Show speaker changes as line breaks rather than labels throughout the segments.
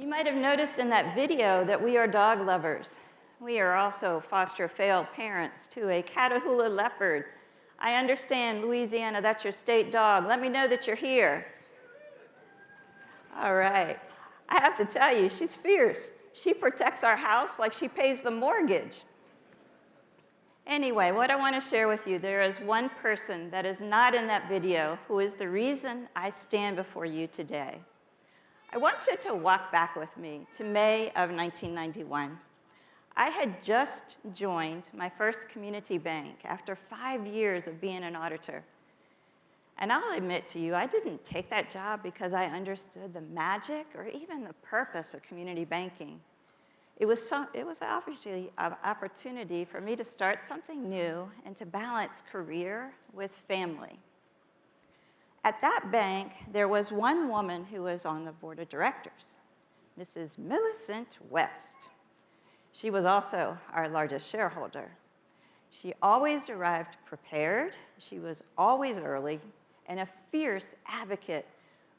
You might have noticed in that video that we are dog lovers. We are also foster failed parents to a Catahoula leopard. I understand, Louisiana, that's your state dog. Let me know that you're here. All right. I have to tell you, she's fierce. She protects our house like she pays the mortgage. Anyway, what I want to share with you, there is one person that is not in that video who is the reason I stand before you today. I want you to walk back with me to May of 1991. I had just joined my first community bank after 5 years of being an auditor. And I'll admit to you, I didn't take that job because I understood the magic or even the purpose of community banking. It was obviously an opportunity for me to start something new and to balance career with family. At that bank, there was one woman who was on the board of directors, Mrs. Millicent West. She was also our largest shareholder. She always arrived prepared, she was always early, and a fierce advocate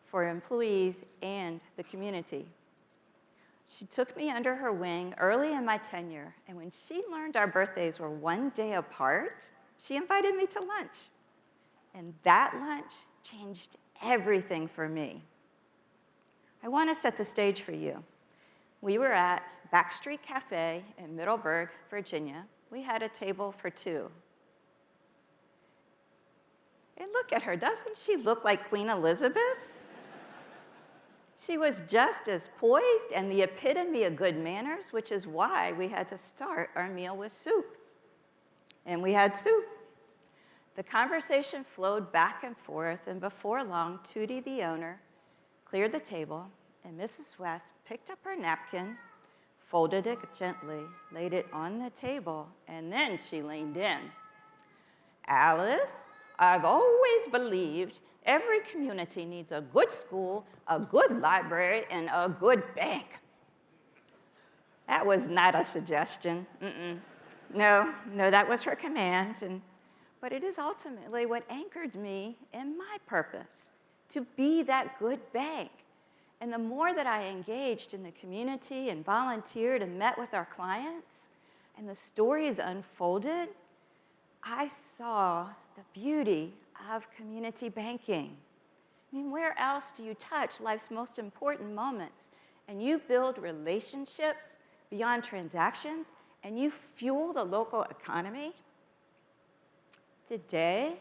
for employees and the community. She took me under her wing early in my tenure, and when she learned our birthdays were one day apart, she invited me to lunch. And that lunch changed everything for me. I want to set the stage for you. We were at Backstreet Cafe in Middleburg, Virginia. We had a table for two. And look at her, doesn't she look like Queen Elizabeth? She was just as poised and the epitome of good manners, which is why we had to start our meal with soup. And we had soup. The conversation flowed back and forth, and before long, Tootie, the owner, cleared the table, and Mrs. West picked up her napkin, folded it gently, laid it on the table, and then she leaned in. Alice, I've always believed every community needs a good school, a good library, and a good bank. That was not a suggestion. No, that was her command. But it is ultimately what anchored me in my purpose, to be that good bank. And the more that I engaged in the community and volunteered and met with our clients, and the stories unfolded, I saw the beauty of community banking. I mean, where else do you touch life's most important moments and you build relationships beyond transactions and you fuel the local economy? Today,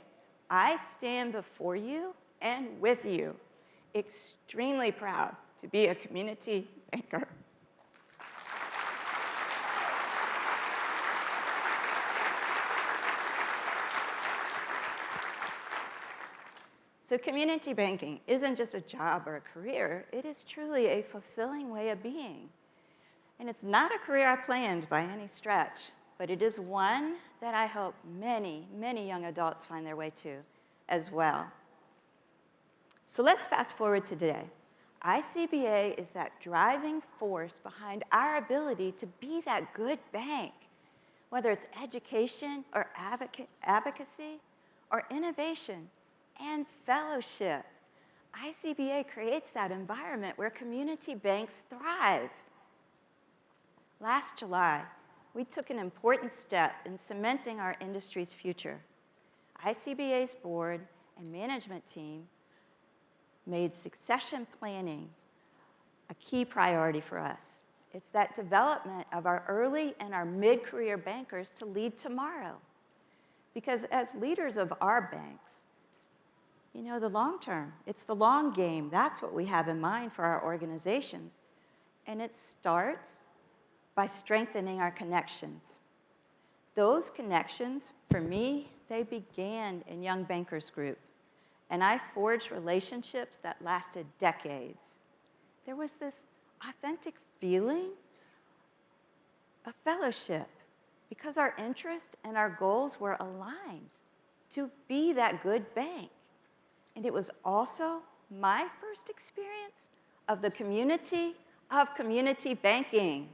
I stand before you and with you, extremely proud to be a community banker. So community banking isn't just a job or a career, it is truly a fulfilling way of being. And it's not a career I planned by any stretch, but it is one that I hope many, many young adults find their way to as well. So let's fast forward to today. ICBA is that driving force behind our ability to be that good bank, whether it's education or advocacy or innovation and fellowship. ICBA creates that environment where community banks thrive. Last July, we took an important step in cementing our industry's future. ICBA's board and management team made succession planning a key priority for us. It's that development of our early and our mid-career bankers to lead tomorrow. Because as leaders of our banks, you know, the long term, it's the long game. That's what we have in mind for our organizations. And it starts by strengthening our connections. Those connections, for me, they began in Young Bankers Group, and I forged relationships that lasted decades. There was this authentic feeling of fellowship because our interests and our goals were aligned to be that good bank. And it was also my first experience of the community of community banking.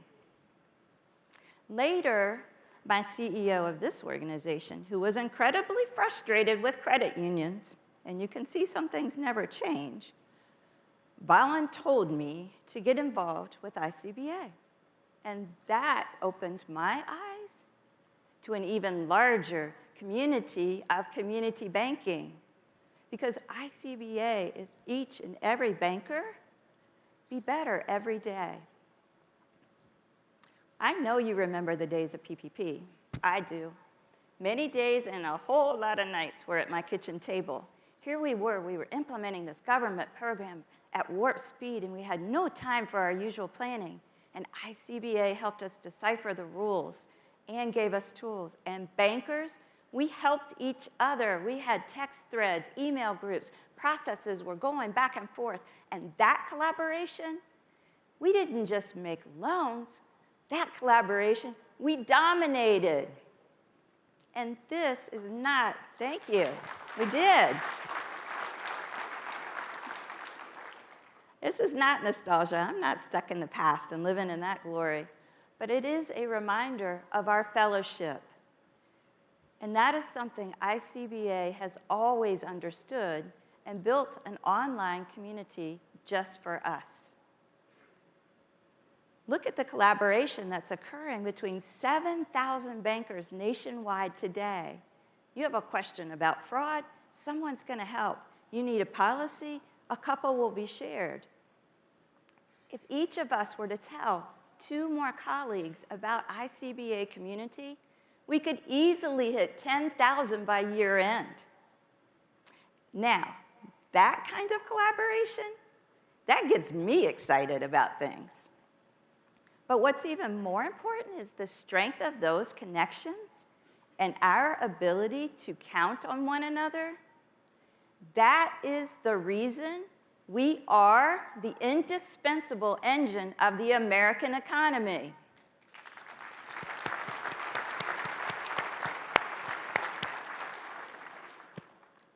Later, my CEO of this organization, who was incredibly frustrated with credit unions, and you can see some things never change, voluntold me to get involved with ICBA. And that opened my eyes to an even larger community of community banking. Because ICBA is each and every banker be better every day. I know you remember the days of PPP. I do. Many days and a whole lot of nights were at my kitchen table. Here we were implementing this government program at warp speed, and we had no time for our usual planning. And ICBA helped us decipher the rules and gave us tools. And bankers, we helped each other. We had text threads, email groups, processes were going back and forth. And that collaboration, we didn't just make loans. That collaboration, we dominated. And this is not, thank you, we did. This is not nostalgia. I'm not stuck in the past and living in that glory. But it is a reminder of our fellowship. And that is something ICBA has always understood and built an online community just for us. Look at the collaboration that's occurring between 7,000 bankers nationwide today. You have a question about fraud, someone's going to help. You need a policy, a couple will be shared. If each of us were to tell 2 more colleagues about ICBA community, we could easily hit 10,000 by year end. Now, that kind of collaboration, that gets me excited about things. But what's even more important is the strength of those connections and our ability to count on one another. That is the reason we are the indispensable engine of the American economy.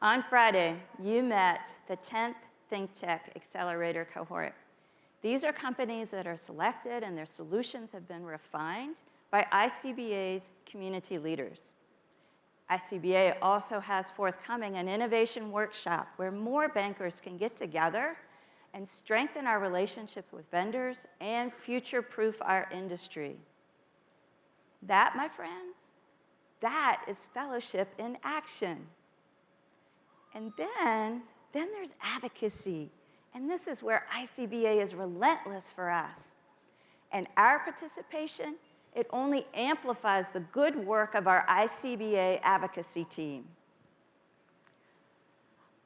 On Friday, you met the 10th Think Tech Accelerator cohort. These are companies that are selected and their solutions have been refined by ICBA's community leaders. ICBA also has forthcoming an innovation workshop where more bankers can get together and strengthen our relationships with vendors and future-proof our industry. That, my friends, that is fellowship in action. And then there's advocacy. And this is where ICBA is relentless for us. And our participation, it only amplifies the good work of our ICBA advocacy team.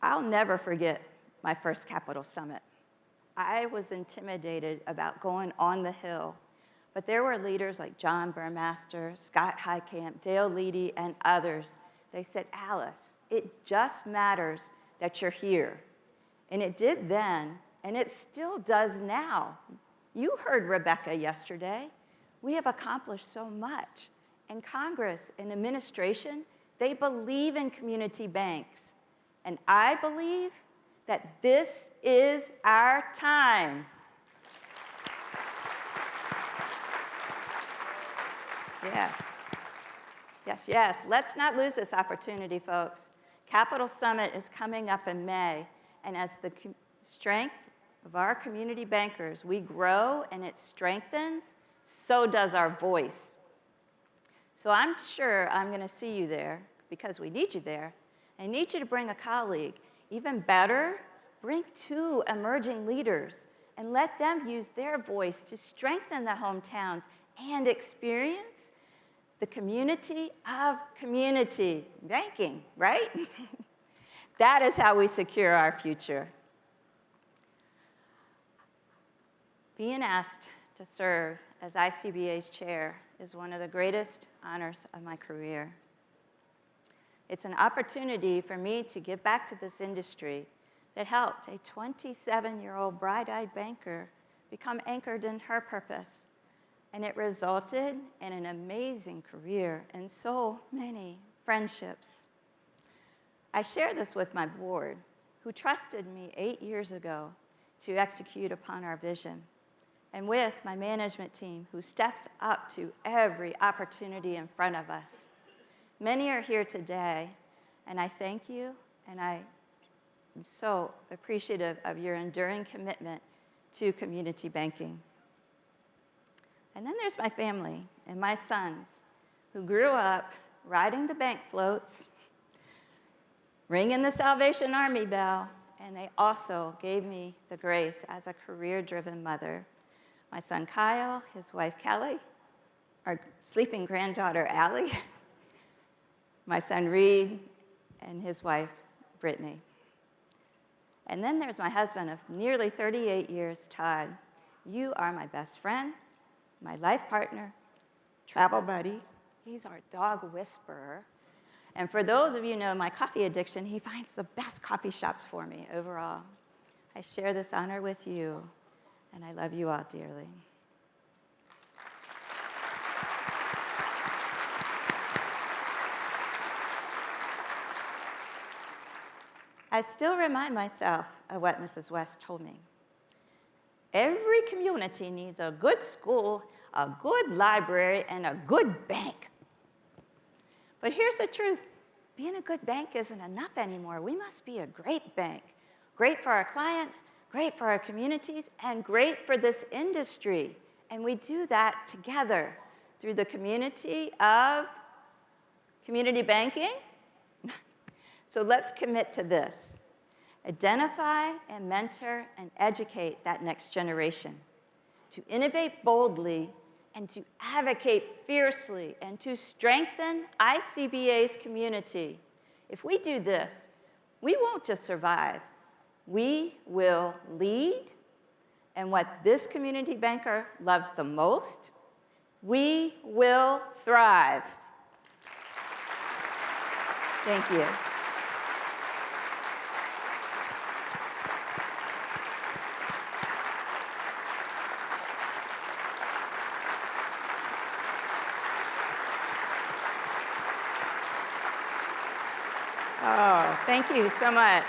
I'll never forget my first Capital Summit. I was intimidated about going on the Hill, but there were leaders like John Burmaster, Scott Heitkamp, Dale Leedy, and others. They said, Alice, it just matters that you're here. And it did then, and it still does now. You heard Rebecca yesterday. We have accomplished so much. And Congress and administration, they believe in community banks. And I believe that this is our time. Yes. Yes, yes. Let's not lose this opportunity, folks. Capital Summit is coming up in May. And as the strength of our community bankers, we grow and it strengthens, so does our voice. So I'm sure I'm going to see you there because we need you there. I need you to bring a colleague. Even better, bring 2 emerging leaders and let them use their voice to strengthen the hometowns and experience the community of community banking, right? That is how we secure our future. Being asked to serve as ICBA's chair is one of the greatest honors of my career. It's an opportunity for me to give back to this industry that helped a 27-year-old bright-eyed banker become anchored in her purpose. And it resulted in an amazing career and so many friendships. I share this with my board, who trusted me 8 years ago to execute upon our vision, and with my management team, who steps up to every opportunity in front of us. Many are here today, and I thank you, and I I'm so appreciative of your enduring commitment to community banking. And then there's my family and my sons, who grew up riding the bank floats, ringing the Salvation Army bell, and they also gave me the grace as a career-driven mother. My son Kyle, his wife Kelly, our sleeping granddaughter Allie, my son Reed, and his wife Brittany. And then there's my husband of nearly 38 years, Todd. You are my best friend, my life partner, travel buddy. He's our dog whisperer. And for those of you who know my coffee addiction, he finds the best coffee shops for me overall. I share this honor with you, and I love you all dearly. I still remind myself of what Mrs. West told me. Every community needs a good school, a good library, and a good bank. But here's the truth. Being a good bank isn't enough anymore. We must be a great bank. Great for our clients, great for our communities, and great for this industry. And we do that together through the community of community banking. So let's commit to this. Identify and mentor and educate that next generation, to innovate boldly and to advocate fiercely and to strengthen ICBA's community. If we do this, we won't just survive, we will lead. And what this community banker loves the most, we will thrive. Thank you. Oh, thank you so much.